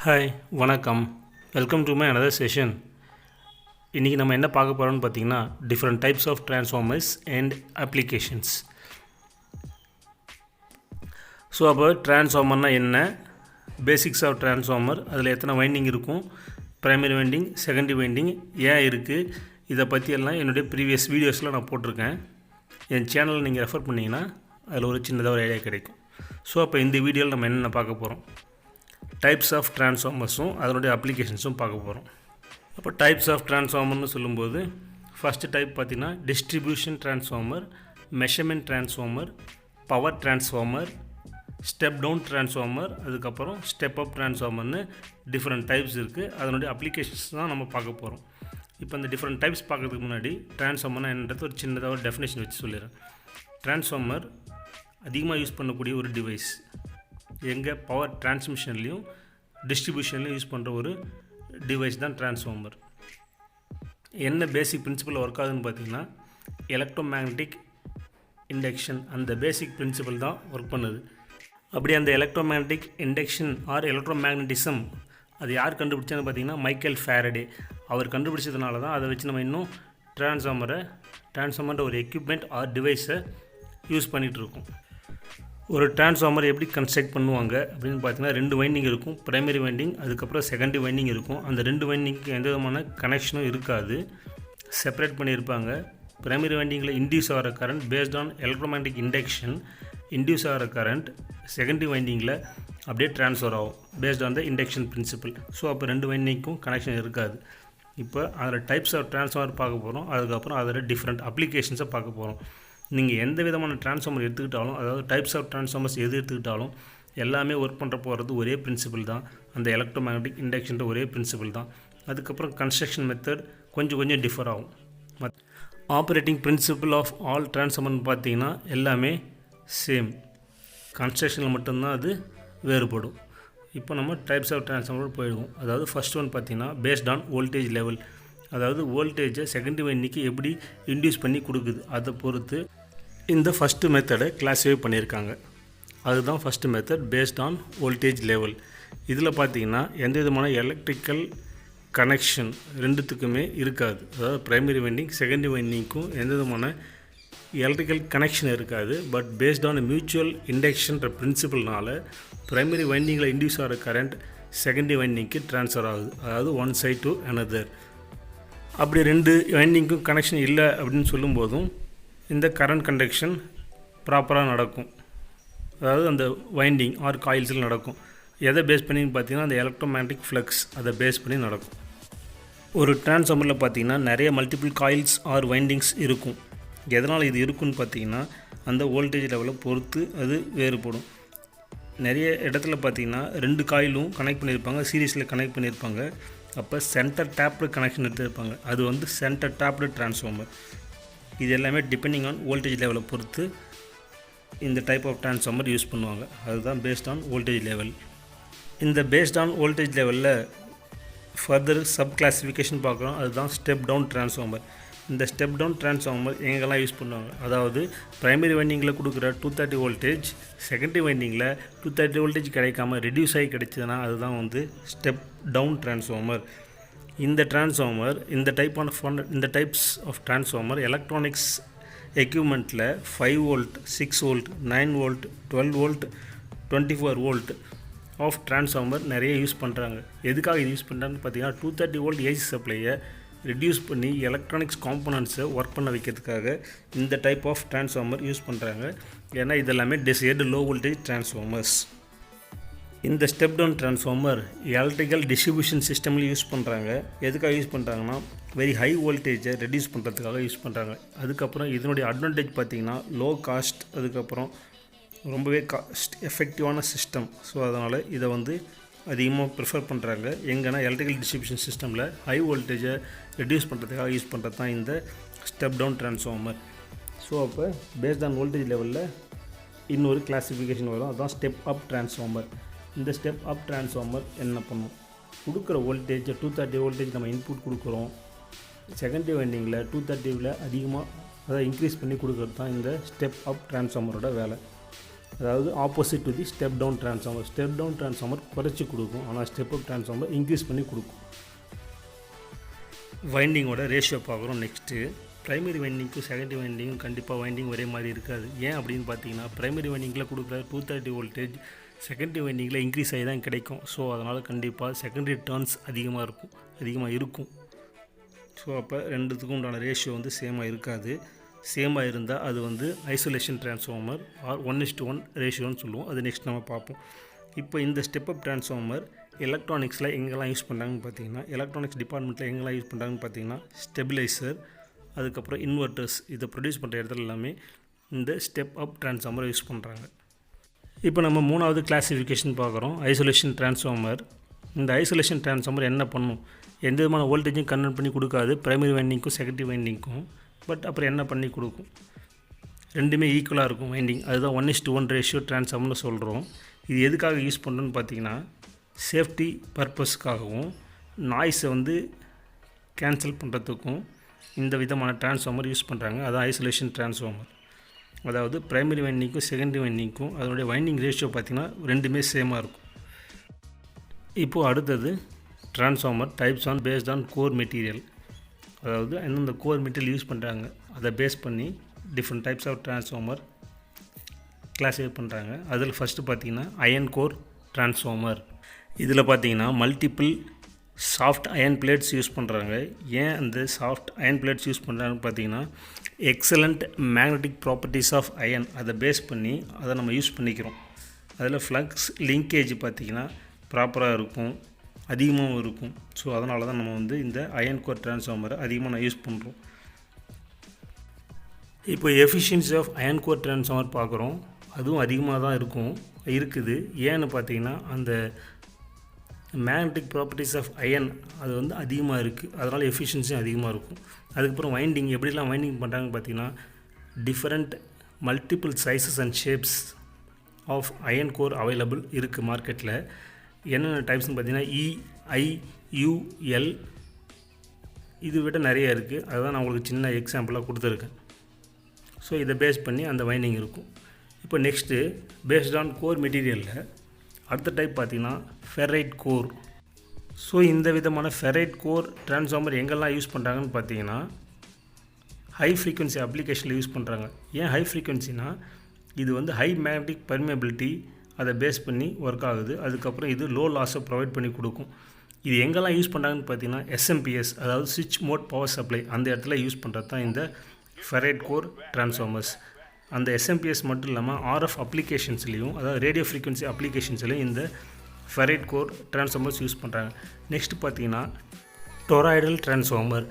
Hi வணக்கம். Welcome to my another session. இன்றைக்கி நம்ம என்ன பார்க்க போகிறோம்னு பார்த்தீங்கன்னா different types of transformers and applications. So அப்போ ட்ரான்ஸ்ஃபார்மர்னால் என்ன, பேசிக்ஸ் ஆஃப் ட்ரான்ஸ்ஃபார்மர், அதில் எத்தனை வைண்டிங் இருக்கும், ப்ரைமரி வைண்டிங், செகண்டரி வைண்டிங் ஏன் இருக்குது, இதை பற்றியெல்லாம் என்னுடைய ப்ரீவியஸ் வீடியோஸில் நான் போட்டிருக்கேன். என் சேனலில் நீங்கள் ரெஃபர் பண்ணிங்கன்னா அதில் ஒரு சின்னதாக ஒரு ஐடியா கிடைக்கும். ஸோ அப்போ இந்த வீடியோவில் நம்ம என்னென்ன பார்க்க போகிறோம், டைப்ஸ் ஆஃப் ட்ரான்ஸ்ஃபார்மர்ஸும் அதனுடைய அப்ளிகேஷன்ஸும் பார்க்க போகிறோம். அப்போ டைப்ஸ் ஆஃப் ட்ரான்ஸ்ஃபார்மர்னு சொல்லும்போது ஃபஸ்ட்டு டைப் பார்த்திங்கன்னா distribution transformer, measurement transformer, power transformer, step down transformer, அதுக்கப்புறம் ஸ்டெப் அப் ட்ரான்ஸ்ஃபார்மர்னு டிஃப்ரெண்ட் டைப்ஸ் இருக்குது. அதனுடைய அப்ளிகேஷன்ஸ் தான் நம்ம பார்க்க போகிறோம். இப்போ இந்த டிஃப்ரெண்ட் டைப்ஸ் பார்க்குறதுக்கு முன்னாடி ட்ரான்ஸ்ஃபார்மர்னால் என்னன்றது ஒரு சின்னதாக ஒரு டெஃபினேஷன் வச்சு சொல்லிடுறேன். ட்ரான்ஸ்ஃபார்மர் அதிகமாக யூஸ் பண்ணக்கூடிய ஒரு டிவைஸ், எங்கள் பவர் டிரான்ஸ்மிஷன்லேயும் டிஸ்ட்ரிபியூஷன்லேயும் யூஸ் பண்ணுற ஒரு டிவைஸ் தான் ட்ரான்ஸ்ஃபார்மர். என்ன பேசிக் பிரின்சிபல் ஒர்க் ஆகுதுன்னு பார்த்திங்கன்னா எலக்ட்ரோமேக்னட்டிக் இண்டக்ஷன், அந்த பேசிக் பிரின்சிபல் தான் ஒர்க் பண்ணுது. அப்படி அந்த எலக்ட்ரோமேக்னட்டிக் இண்டக்ஷன் ஆர் எலக்ட்ரோமேக்னட்டிசம் அது யார் கண்டுபிடிச்சான்னு பார்த்திங்கன்னா மைக்கேல் ஃபேரடே. அவர் கண்டுபிடிச்சதுனால தான் அதை வச்சு நம்ம இன்னும் ட்ரான்ஸ்ஃபார்மர் ஒரு எக்யூப்மெண்ட் ஆர் டிவைஸை யூஸ் பண்ணிகிட்ருக்கோம். ஒரு ட்ரான்ஸ்ஃபார்மர் எப்படி கன்ஸ்ட்ரக்ட் பண்ணுவாங்க அப்படின்னு பார்த்தீங்கன்னா 2 வைண்டிங் இருக்கும், ப்ரைமரி வைண்டிங், அதுக்கப்புறம் செகண்டரி வைண்டிங் இருக்கும். அந்த 2 வைண்டிங்க்கு எந்த விதமான கனெக்ஷனும் இருக்காது, செப்பரேட் பண்ணியிருப்பாங்க. ப்ரைமரி வைண்டிங்கில் இன்டியூஸ் ஆகிற current based on electromagnetic induction induce ஆகிற கரண்ட் செகண்டரி வைண்டிங்கில் அப்படியே ட்ரான்ஸ்ஃபர் ஆகும் based on the induction principle. So அப்போ 2 வைண்டிங்க்கும் கனெக்ஷன் இருக்காது. இப்போ அதில் டைப்ஸ் ஆஃப் ட்ரான்ஸ்ஃபார்மர் பார்க்க போகிறோம், அதுக்கப்புறம் அதில் டிஃப்ரெண்ட் அப்ளிகேஷன்ஸை பார்க்க போகிறோம். நீங்கள் எந்த விதமான ட்ரான்ஸ்ஃபார்மர் எடுத்துக்கிட்டாலும், அதாவது டைப்ஸ் ஆஃப் ட்ரான்ஸ்ஃபார்மர்ஸ் எது எடுத்துக்கிட்டாலும் எல்லாமே ஒர்க் பண்ணுற போகிறது ஒரே பிரின்சிபல் தான், அந்த எலக்ட்ரோமேக்னட்டிக் இண்டக்ஷன்ற ஒரே பிரின்சிபல் தான். அதுக்கப்புறம் கன்ஸ்ட்ரக்ஷன் மெத்தட் கொஞ்சம் டிஃபர் ஆகும். ஆப்ரேட்டிங் பிரின்சிபல் ஆஃப் ஆல் ட்ரான்ஸ்ஃபார்மர்னு பார்த்தீங்கன்னா எல்லாமே சேம், கன்ஸ்ட்ரக்ஷனில் மட்டும்தான் அது வேறுபடும். இப்போ நம்ம டைப்ஸ் ஆஃப் ட்ரான்ஸ்ஃபார்மர் போயிடுவோம். அதாவது ஃபஸ்ட் ஒன் பார்த்தீங்கன்னா பேஸ்ட் ஆன் வோல்டேஜ் லெவல், அதாவது வோல்டேஜை செகண்டரி வைண்டிங்க்கு எப்படி இன்டியூஸ் பண்ணி கொடுக்குது அதை பொறுத்து இந்த ஃபஸ்ட்டு மெத்தடை கிளாஸிஃபை பண்ணியிருக்காங்க. அதுதான் first method paste on voltage level. இதில் பார்த்தீங்கன்னா எந்த விதமான எலக்ட்ரிக்கல் கனெக்ஷன் ரெண்டுத்துக்குமே இருக்காது. அதாவது ப்ரைமரி வைண்டிங் செகண்டரி வைண்டிங்க்கும் எந்த விதமான எலக்ட்ரிக்கல் கனெக்ஷன் இருக்காது. பட் பேஸ்ட் ஆன் மியூச்சுவல் இண்டக்ஷன்ற பிரின்சிபல்னால ப்ரைமரி வைண்டிங்கில் இன்டியூஸ் ஆகிற கரண்ட் செகண்டரி வைண்டிங்க்கு ட்ரான்ஸ்ஃபர் ஆகுது, அதாவது ஒன் சைட் டு அனதர். அப்படி 2 வைண்டிங்க்கும் கனெக்ஷன் இல்லை அப்படின்னு சொல்லும்போதும் இந்த கரண்ட் கண்டக்ஷன் ப்ராப்பராக நடக்கும், அதாவது அந்த வைண்டிங் ஆர் காயில்ஸில் நடக்கும். எதை பேஸ் பண்ணின்னு பார்த்தீங்கன்னா அந்த எலக்ட்ரோமேக்னட்டிக் ஃப்ளக்ஸ் அதை பேஸ் பண்ணி நடக்கும். ஒரு ட்ரான்ஸ்ஃபார்மரில் பார்த்தீங்கன்னா நிறைய மல்டிபிள் காயில்ஸ் ஆர் வைண்டிங்ஸ் இருக்கும். எதனால் இது இருக்குன்னு பார்த்தீங்கன்னா அந்த வோல்டேஜ் லெவலை பொறுத்து அது வேறுபடும். நிறைய இடத்துல பார்த்தீங்கன்னா 2 காயிலும் கனெக்ட் பண்ணியிருப்பாங்க, சீரீஸில் கனெக்ட் பண்ணியிருப்பாங்க. அப்போ சென்டர் டேப்டு கனெக்ஷன் எடுத்துருப்பாங்க, அது சென்டர் டேப்டு ட்ரான்ஸ்ஃபார்மர். இது எல்லாமே டிபெண்டிங் ஆன் வோல்டேஜ் லெவலை பொறுத்து இந்த டைப் ஆஃப் ட்ரான்ஸ்ஃபார்மர் யூஸ் பண்ணுவாங்க. அதுதான் பேஸ்ட் ஆன் வோல்டேஜ் லெவல். இந்த பேஸ்ட் ஆன் வோல்டேஜ் லெவலில் ஃபர்தர் சப் கிளாஸிஃபிகேஷன் பார்க்குறோம், அதுதான் ஸ்டெப் டவுன் ட்ரான்ஸ்ஃபார்மர். இந்த ஸ்டெப் டவுன் ட்ரான்ஸ்ஃபார்மர் எங்கெல்லாம் யூஸ் பண்ணுவாங்க, அதாவது ப்ரைமரி வைண்டிங்கில் கொடுக்குற 230 வோல்டேஜ் செகண்டரி வைண்டிங்கில் 230 வோல்டேஜ் கிடைக்காம ரெடியூஸ் ஆகி கிடைச்சதுன்னா அதுதான் ஸ்டெப் டவுன் ட்ரான்ஸ்ஃபார்மர். இந்த ட்ரான்ஸ்ஃபார்மர் இந்த டைப்ஸ் ஆஃப் ட்ரான்ஸ்ஃபார்மர் எலக்ட்ரானிக்ஸ் எக்யூப்மெண்ட்டில் 5 volt 6 volt 9 volt 12 volt 24 volt of transformer நிறைய யூஸ் பண்ணுறாங்க. எதுக்காக இது யூஸ் பண்ணுறாங்கன்னு பார்த்தீங்கன்னா 230 வோல்ட் ஏசி சப்ளையை ரெடியூஸ் பண்ணி எலக்ட்ரானிக்ஸ் காம்பனன்ட்ஸை ஒர்க் பண்ண வைக்கிறதுக்காக இந்த டைப் ஆஃப் ட்ரான்ஸ்ஃபார்மர் யூஸ் பண்ணுறாங்க. ஏன்னா இதெல்லாமே டிசைர்டு லோ வோல்டேஜ் ட்ரான்ஸ்ஃபார்மர்ஸ். இந்த step down transformer electrical distribution சிஸ்டமில் யூஸ் பண்ணுறாங்க. எதுக்காக யூஸ் பண்ணுறாங்கன்னா வெரி ஹை வோல்டேஜை ரெடியூஸ் பண்ணுறதுக்காக யூஸ் பண்ணுறாங்க. அதுக்கப்புறம் இதனுடைய அட்வான்டேஜ் பார்த்திங்கன்னா லோ காஸ்ட், அதுக்கப்புறம் ரொம்பவே காஸ்ட் எஃபெக்டிவான சிஸ்டம். ஸோ அதனால் இதை அதிகமாக ப்ரிஃபர் பண்ணுறாங்க. எங்கன்னா எலக்ட்ரிக்கல் டிஸ்ட்ரிபியூஷன் சிஸ்டமில் ஹை வோல்டேஜை ரெடியூஸ் பண்ணுறதுக்காக யூஸ் பண்ணுறது தான் இந்த ஸ்டெப் டவுன் ட்ரான்ஸ்ஃபார்மர். ஸோ அப்போ பேஸ்ட் ஆன் வோல்டேஜ் லெவலில் இன்னொரு கிளாஸிஃபிகேஷன் வரும், அதுதான் ஸ்டெப் அப் ட்ரான்ஸ்ஃபார்மர். இந்த ஸ்டெப் அப் ட்ரான்ஸ்ஃபார்மர் என்ன பண்ணும், கொடுக்குற வோல்டேஜ் 230 வோல்டேஜ் நம்ம இன்புட் கொடுக்குறோம், செகண்டரி வைண்டிங்கில் 230ல் அதிகமாக அதை இன்க்ரீஸ் பண்ணி கொடுக்குறது தான் இந்த ஸ்டெப் அப் ட்ரான்ஸ்ஃபார்மரோட வேலை. அதாவது opposite to the step down transformer. Step down transformer குறைச்சி கொடுக்கும், ஆனால் ஸ்டெப் அப் ட்ரான்ஸ்ஃபார்மர் இன்க்ரீஸ் பண்ணி கொடுக்கும். வைண்டிங்கோட ரேஷியோ பார்க்குறோம். நெக்ஸ்ட்டு ப்ரைமரி வைண்டிங்க்கும் செகண்டரி வைண்டிங்கும் கண்டிப்பாக வைண்டிங் ஒரே மாதிரி இருக்காது. ஏன் அப்படின்னு பார்த்தீங்கன்னா ப்ரைமரி வைண்டிங்கில் கொடுக்குற 230 வோல்டேஜ் செகண்டரி வைண்டிங்கில் இன்க்ரீஸ் ஆகி தான் கிடைக்கும். ஸோ அதனால் கண்டிப்பாக செகண்டரி டர்ன்ஸ் அதிகமாக இருக்கும். ஸோ அப்போ ரெண்டுத்துக்கும் உண்டான ரேஷியோ வந்து சேமாக இருக்காது. சேமாக இருந்தால் அது வந்து ஐசோலேஷன் ட்ரான்ஸ்ஃபார்மர் ஆர் 1:1 ரேஷியோன்னு சொல்லுவோம். அது நெக்ஸ்ட் நம்ம பார்ப்போம். இப்போ இந்த ஸ்டெப் அப் ட்ரான்ஸ்ஃபார்மர் எலக்ட்ரானிக்ஸில் எங்கெல்லாம் யூஸ் பண்ணுறாங்கன்னு பார்த்தீங்கன்னா, எலக்ட்ரானிக்ஸ் டிபார்ட்மெண்ட்டில் எங்கெல்லாம் யூஸ் பண்ணுறாங்கன்னு பார்த்தீங்கன்னா, ஸ்டெபிலைசர், அதுக்கப்புறம் இன்வெர்ட்டர்ஸ், இதை ப்ரொடியூஸ் பண்ணுற இடத்துல எல்லாமே இந்த ஸ்டெப் அப் ட்ரான்ஸ்ஃபார்மரை யூஸ் பண்ணுறாங்க. இப்போ நம்ம 3வது கிளாஸிஃபிகேஷன் பார்க்குறோம், ஐசோலேஷன் ட்ரான்ஸ்ஃபார்மர். இந்த ஐசோலேஷன் ட்ரான்ஸ்ஃபார்மர் என்ன பண்ணும்? எந்த விதமான வோல்டேஜும் கன்வெர்ட் பண்ணி கொடுக்காது ப்ரைமரி வைண்டிங்க்கும் செகண்டரி வைண்டிங்க்கும். பட் அப்புறம் என்ன பண்ணி கொடுக்கும்? ரெண்டுமே ஈக்குவலாக இருக்கும் வைண்டிங். அதுதான் 1:1 ரேஷியோ ட்ரான்ஸ்ஃபார்மர்னு சொல்கிறோம். இது எதுக்காக யூஸ் பண்ணுறோன்னு பார்த்தீங்கன்னா, சேஃப்டி பர்பஸ்க்காகவும் நாய்ஸை வந்து கேன்சல் பண்ணுறதுக்கும் இந்த விதமான ட்ரான்ஸ்ஃபார்மர் யூஸ் பண்ணுறாங்க. அதான் ஐசோலேஷன் ட்ரான்ஸ்ஃபார்மர். அதாவது ப்ரைமரி வைண்டிங்க்கும் செகண்டரி வைண்டிங்க்கும் அதனுடைய வைண்டிங் ரேஷியோ பார்த்திங்கன்னா ரெண்டுமே சேமாக இருக்கும். இப்போது அடுத்தது transformer types on based on core material. அதாவது எந்தெந்த கோர் மெட்டீரியல் யூஸ் பண்ணுறாங்க அதை பேஸ் பண்ணி different types of transformer classify பண்ணுறாங்க. அதில் ஃபஸ்ட்டு பார்த்திங்கன்னா அயன் கோர் ட்ரான்ஸ்ஃபார்மர். இதில் பார்த்திங்கன்னா multiple soft iron plates use பண்ணுறாங்க. ஏன் அந்த சாஃப்ட் அயன் பிளேட்ஸ் யூஸ் பண்ணுறாங்கன்னு பார்த்தீங்கன்னா, excellent magnetic properties of iron அதை பேஸ் பண்ணி அதை நம்ம யூஸ் பண்ணிக்கிறோம். அதில் ஃப்ளக்ஸ் லிங்கேஜ் பார்த்திங்கன்னா ப்ராப்பராக இருக்கும், அதிகமாகவும் இருக்கும். ஸோ அதனால தான் நம்ம வந்து இந்த அயன் கோர் ட்ரான்ஸ்ஃபார்மரை அதிகமாக நான் யூஸ் பண்ணுறோம். இப்போ efficiency of iron core transformer பார்க்குறோம். அதுவும் அதிகமாக தான் இருக்குது. ஏன்னு பார்த்தீங்கன்னா, அந்த மேக்னெட்டிக் ப்ராப்பர்ட்டிஸ் ஆஃப் அயன் அது வந்து அதிகமாக இருக்குது. அதனால் எஃபிஷியன்சியும் அதிகமாக இருக்கும். அதுக்கப்புறம் வைண்டிங் எப்படிலாம் வைண்டிங் பண்ணுறாங்கன்னு பார்த்தீங்கன்னா, different multiple sizes and shapes of iron core available இருக்குது மார்க்கெட்டில். என்னென்ன டைப்ஸ்னு பார்த்தீங்கன்னா EIUL, இது விட நிறைய இருக்குது. அதுதான் நான் உங்களுக்கு சின்ன எக்ஸாம்பிளாக கொடுத்துருக்கேன். ஸோ இதை பேஸ் பண்ணி அந்த வைண்டிங் இருக்கும். இப்போ நெக்ஸ்ட்டு பேஸ்ட் ஆன் கோர் மெட்டீரியலில் அடுத்த டைப் பார்த்திங்கன்னா ஃபெரைட் கோர். ஸோ இந்த விதமான ஃபெரைட் கோர் ட்ரான்ஸ்ஃபார்மர் எங்கெல்லாம் யூஸ் பண்ணுறாங்கன்னு பார்த்தீங்கன்னா, ஹை ஃப்ரீக்வன்சி அப்ளிகேஷனில் யூஸ் பண்ணுறாங்க. ஏன் ஹை ஃப்ரீக்வன்சினா, இது வந்து ஹை மேக்னெட்டிக் பர்மியபிலிட்டி அதை பேஸ் பண்ணி ஒர்க் ஆகுது. அதுக்கப்புறம் இது லோ லாஸை ப்ரொவைட் பண்ணி கொடுக்கும். இது எங்கெல்லாம் யூஸ் பண்ணுறாங்கன்னு பார்த்தீங்கன்னா, SMPS அதாவது சுவிட்ச் மோட் பவர் சப்ளை, அந்த இடத்துல யூஸ் பண்ணுறது தான் இந்த ஃபெரைட் கோர் ட்ரான்ஸ்ஃபார்மர்ஸ். அந்த SMPS மட்டும் இல்லாமல் RF அப்ளிகேஷன்ஸ்லேயும், அதாவது ரேடியோ ஃப்ரீக்வன்சி அப்ளிகேஷன்ஸ்லேயும் இந்த ஃபெரைட் கோர் ட்ரான்ஸ்ஃபார்மர்ஸ் யூஸ் பண்ணுறாங்க. நெக்ஸ்ட் பார்த்தீங்கன்னா டொராய்டல் ட்ரான்ஸ்ஃபார்மர்.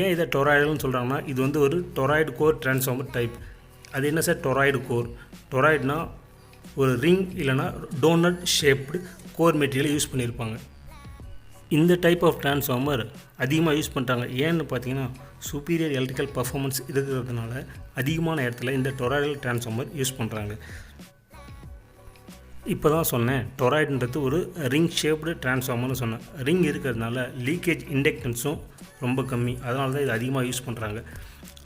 ஏன் இதை டொராய்டல்னு சொல்கிறாங்கன்னா, இது வந்து ஒரு டொராய்டு கோர் ட்ரான்ஸ்ஃபார்மர் டைப். அது என்ன சார் டொராய்டு கோர்? டொராய்டுனா ஒரு ரிங் இல்லைனா donut shaped core material use பண்ணியிருப்பாங்க. இந்த டைப் ஆஃப் ட்ரான்ஸ்ஃபார்மர் அதிகமாக யூஸ் பண்ணுறாங்க. ஏன்னு பார்த்தீங்கன்னா, சுப்பீரியர் எலக்ட்ரிக்கல் பர்ஃபார்மன்ஸ் இருக்கிறதுனால அதிகமான இடத்துல இந்த டொராய்டல் ட்ரான்ஸ்ஃபார்மர் யூஸ் பண்ணுறாங்க. இப்போ தான் சொன்னேன், டொராய்டுன்றது ஒரு ரிங் ஷேப்டு ட்ரான்ஸ்ஃபார்மர்னு சொன்னேன். ரிங் இருக்கிறதுனால லீக்கேஜ் இண்டக்டன்ஸும் ரொம்ப கம்மி. அதனால தான் இது அதிகமாக யூஸ் பண்ணுறாங்க.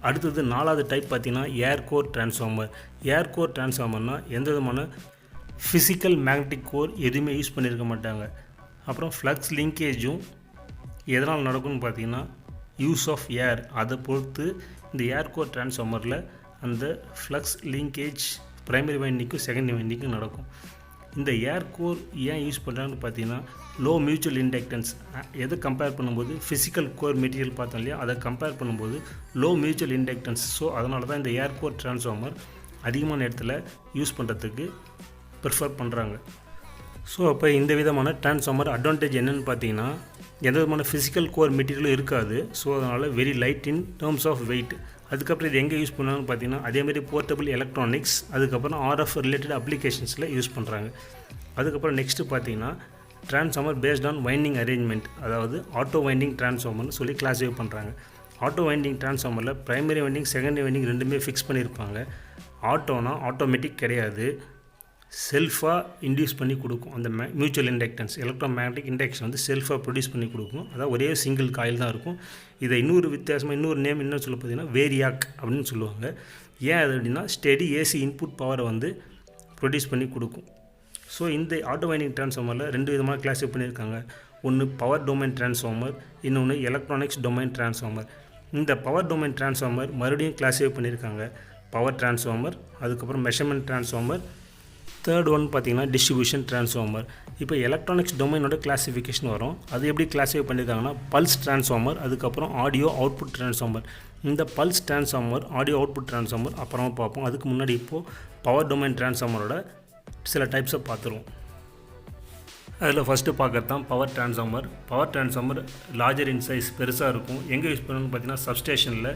அடுத்தது 4வது டைப் பார்த்திங்கன்னா air core transformer. Air core ட்ரான்ஸ்ஃபார்மர்னால் எந்த விதமான ஃபிசிக்கல் மேக்னெட்டிக் கோர் எதுவுமே யூஸ் பண்ணியிருக்க மாட்டாங்க. அப்புறம் ஃப்ளக்ஸ் லிங்கேஜும் எதனால் நடக்கும்னு பார்த்தீங்கன்னா, யூஸ் ஆஃப் ஏர் அதை பொறுத்து இந்த ஏர் கோர் ட்ரான்ஸ்ஃபார்மரில் அந்த ஃப்ளக்ஸ் லிங்கேஜ் ப்ரைமரி வைண்டிங்க்கும் செகண்டரி வைண்டிங்க்கும் நடக்கும். இந்த ஏர் கோர் ஏன் யூஸ் பண்ணுறாங்கன்னு பார்த்தீங்கன்னா, லோ மியூச்சுவல் இண்டக்டன்ஸ். எதை கம்பேர் பண்ணும்போது ஃபிசிக்கல் கோர் மெட்டீரியல் பார்த்தோம் இல்லையா, அதை கம்பேர் பண்ணும்போது லோ மியூச்சுவல் இண்டக்டன்ஸ். ஸோ அதனால தான் இந்த ஏர் கோர் ட்ரான்ஸ்ஃபார்மர் அதிகமான இடத்துல யூஸ் பண்ணுறதுக்கு ப்ரிஃபர் பண்ணுறாங்க. ஸோ அப்போ இந்த விதமான ட்ரான்ஸ்ஃபார்மர் அட்வான்டேஜ் என்னென்னு பார்த்தீங்கன்னா, எந்த விதமான ஃபிசிக்கல் கோர் மெட்டீரியலும் இருக்காது. ஸோ அதனால் very light in terms of weight. அதுக்கப்புறம் இது எங்கே யூஸ் பண்ணுவாங்கன்னு பார்த்தீங்கன்னா, அதேமாதிரி போர்ட்டபிள் எலக்ட்ரானிக்ஸ், அதுக்கப்புறம் RF ரிலேட்டட் அப்ளிகேஷன்ஸில் யூஸ் பண்ணுறாங்க. அதுக்கப்புறம் நெக்ஸ்ட்டு பார்த்தீங்கன்னா transformer based on winding arrangement, அதாவது ஆட்டோ வைண்டிங் ட்ரான்ஸ்ஃபார்மர்னு சொல்லி கிளாஸிஃபை பண்ணுறாங்க. ஆட்டோ வைண்டிங் ட்ரான்ஸ்ஃபார்மரில் ப்ரைமரி வைண்டிங் செகண்டரி வைண்டிங் ரெண்டுமே ஃபிக்ஸ் பண்ணியிருப்பாங்க. ஆட்டோனா ஆட்டோமேட்டிக் கிடையாது, செல்ஃபாக இன்டியூஸ் பண்ணி கொடுக்கும். அந்த mutual inductance electro magnetic induction வந்து செல்ஃபாக ப்ரொடியூஸ் பண்ணி கொடுக்கும். அதாவது ஒரே சிங்கிள் காயில் தான் இருக்கும். இதை இன்னொரு வித்தியாசமாக இன்னொரு நேம் என்ன சொல்ல பார்த்தீங்கன்னா வேரியாக் அப்படின்னு சொல்லுவாங்க. ஏன் அது அப்படின்னா, ஸ்டெடி AC இன்புட் பவரை வந்து ப்ரொடியூஸ் பண்ணி கொடுக்கும். ஸோ இந்த ஆட்டோ வைண்டிங் டிரான்ஸ்ஃபார்மரில் 2 விதமாக கிளாஸிஃபை பண்ணியிருக்காங்க. ஒன்று பவர் டொமைன் டிரான்ஸ்ஃபார்மர், இன்னொன்று எலக்ட்ரானிக்ஸ் டொமைன் டிரான்ஸ்ஃபார்மர். இந்த பவர் டொமைன் டிரான்ஸ்ஃபார்மர் மறுபடியும் கிளாஸிஃபை பண்ணியிருக்காங்க. பவர் டிரான்ஸ்ஃபார்மர், அதுக்கப்புறம் மெஷர்மெண்ட் டிரான்ஸ்ஃபார்மர், தேர்ட் ஒன் பார்த்திங்கன்னா டிஸ்ட்ரிபியூஷன் டிரான்ஸ்ஃபார்மர். இப்போ எலக்ட்ரானிக்ஸ் டொமைனோட கிளாஸிஃபிகேஷன் வரும். அது எப்படி கிளாஸிஃபை பண்ணியிருக்காங்கன்னா பல்ஸ் டிரான்ஸ்ஃபார்மர், அதுக்கப்புறம் ஆடியோ அவுட்புட் டிரான்ஸ்ஃபார்மர். இந்த pulse transformer, audio output transformer அப்புறமா பார்ப்போம். அதுக்கு முன்னாடி இப்போது பவர் டொமைன் டிரான்ஸ்ஃபார்மரோட சில டைப்ஸை பார்த்துருவோம். அதில் ஃபஸ்ட்டு பார்க்குறது தான் power transformer. Power transformer larger in size, பெருசாக இருக்கும். எங்கே யூஸ் பண்ணணும்னு பார்த்தீங்கன்னா சப்ஸ்டேஷனில்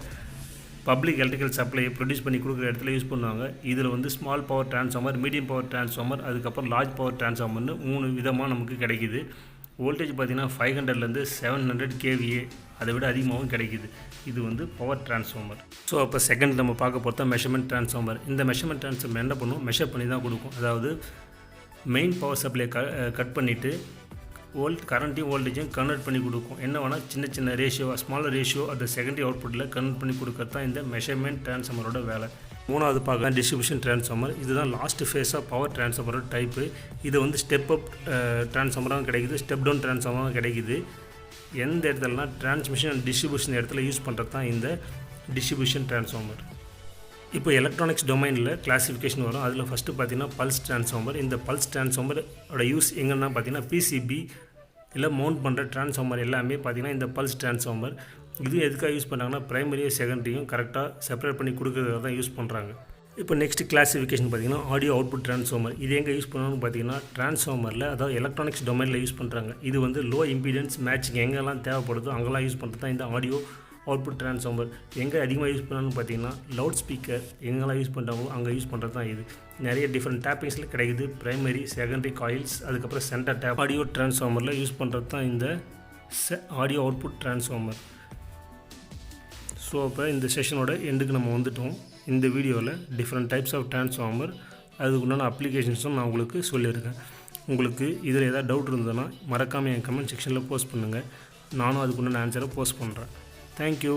பப்ளிக் எலக்ட்ரிக்கல் சப்ளையை ப்ரொடியூஸ் பண்ணி கொடுக்குற இடத்துல யூஸ் பண்ணுவாங்க. இதில் வந்து small power transformer, medium power transformer, அதுக்கப்புறம் லார்ஜ் பவர் டிரான்ஸ்ஃபார்மர்னு 3 விதமாக நமக்கு கிடைக்கிது. வோல்டேஜ் பார்த்திங்கன்னா 500லேருந்து 700 kVA, அதை விட அதிகமாகவும் கிடைக்கிது. இது வந்து பவர் டிரான்ஸ்ஃபார்மர். ஸோ அப்போ செகண்ட் நம்ம பார்க்க போகிறதா மெஷர்மெண்ட் டிரான்ஸ்ஃபார்மர். இந்த மெஷர்மெண்ட் டிரான்ஸ்ஃபார்மர் என்ன பண்ணும், மெஷர் பண்ணி தான் கொடுக்கும். அதாவது மெயின் பவர் சப்ளையை கட் பண்ணிவிட்டு கரண்ட்டையும் வோல்டேஜையும் கன்வெர்ட் பண்ணி கொடுக்கும். என்ன வேணால் சின்ன ரேஷியோ, ஸ்மாலர் ரேஷியோ அந்த செகண்டரி அவுட்புட்டில் கன்வெர்ட் பண்ணி கொடுக்கறது தான் இந்த மெஷர்மெண்ட் டிரான்ஸ்ஃபார்மரோட வேலை. மூணாவது பார்க்கலாம் டிஸ்ட்ரிபியூஷன் டிரான்ஸ்ஃபார்மர். இதுதான் லாஸ்ட் ஃபேஸாக பவர் டிரான்ஸ்ஃபார்மரோட டைப்பு. இது வந்து ஸ்டெப் அப் டிரான்ஸ்ஃபார்மராகவும் கிடைக்குது, ஸ்டெப் டவுன் டிரான்ஸ்ஃபார்மராகவும் கிடைக்குது. எந்த இடத்துலனா டிரான்ஸ்மிஷன் அண்ட் டிஸ்ட்ரிபியூஷன் இடத்துல யூஸ் பண்ணுறது தான் இந்த டிஸ்ட்ரிபியூஷன் டிரான்ஸ்ஃபார்மர். இப்போ எலக்ட்ரானிக்ஸ் டொமைனில் கிளாஸிஃபிகேஷன் வரும். அதில் ஃபஸ்ட்டு பார்த்தீங்கன்னா பல்ஸ் டிரான்ஸ்ஃபார்மர். இந்த பல்ஸ் டிரான்ஸ்ஃபார்மரோட யூஸ் எங்கன்னா பார்த்தீங்கன்னா பிசிபி இல்லை மவுண்ட் பண்ணுற டிரான்ஸ்ஃபார்மர் எல்லாமே பார்த்தீங்கன்னா இந்த பல்ஸ் டிரான்ஸ்ஃபார்மர். இது எதுக்காக யூஸ் பண்ணுறாங்கன்னா ப்ரைமரியும் செகண்டரியும் கரெக்டாக செப்பரேட் பண்ணி கொடுக்கறதுக்காக தான் யூஸ் பண்ணுறாங்க. இப்போ நெக்ஸ்ட் கிளாஸிஃபிகேஷன் பார்த்தீங்கன்னா ஆடியோ அவுட்புட் டிரான்ஸ்ஃபார்மர். இது எங்கே யூஸ் பண்ணணும்னு பார்த்தீங்கன்னா டிரான்ஸ்ஃபார்மரில், அதாவது எலக்ட்ரானிக்ஸ் டொமைனில் யூஸ் பண்ணுறாங்க. இது வந்து லோ இம்பீடன்ஸ் மேட்சிங் எங்கெல்லாம் தேவைப்படுதோ அங்கெல்லாம் யூஸ் பண்ணுறது தான் இந்த ஆடியோ அவுட்புட் டிரான்ஸ்ஃபார்மர். எங்கே அதிகமாக யூஸ் பண்ணணும்னு பார்த்தீங்கன்னா லவுட் ஸ்பீக்கர் எங்கெல்லாம் யூஸ் பண்ணுறாங்களோ அங்கே யூஸ் பண்ணுறது தான் இது. நிறைய டிஃப்ரெண்ட் டேப்பிங்ஸில் கிடைக்குது. ப்ரைமரி, செகண்டரி காயில்ஸ், அதுக்கப்புறம் சென்டர் டேப். ஆடியோ டிரான்ஸ்ஃபார்மரில் யூஸ் பண்ணுறது தான் இந்த ஆடியோ அவுட்புட் டிரான்ஸ்ஃபார்மர். ஸோ அப்போ இந்த செஷனோட எண்டுக்கு நம்ம வந்துட்டோம். இந்த வீடியோவில் டிஃப்ரெண்ட் டைப்ஸ் ஆஃப் டிரான்ஸ்ஃபார்மர், அதுக்குண்டான அப்ளிகேஷன்ஸும் நான் உங்களுக்கு சொல்லியிருக்கேன். உங்களுக்கு இதில் ஏதாவது டவுட் இருந்ததுன்னா மறக்காமல் என் கமெண்ட் செக்ஷனில் போஸ்ட் பண்ணுங்கள். நானும் அதுக்குண்டான ஆன்சரை போஸ்ட் பண்ணுறேன். Thank you.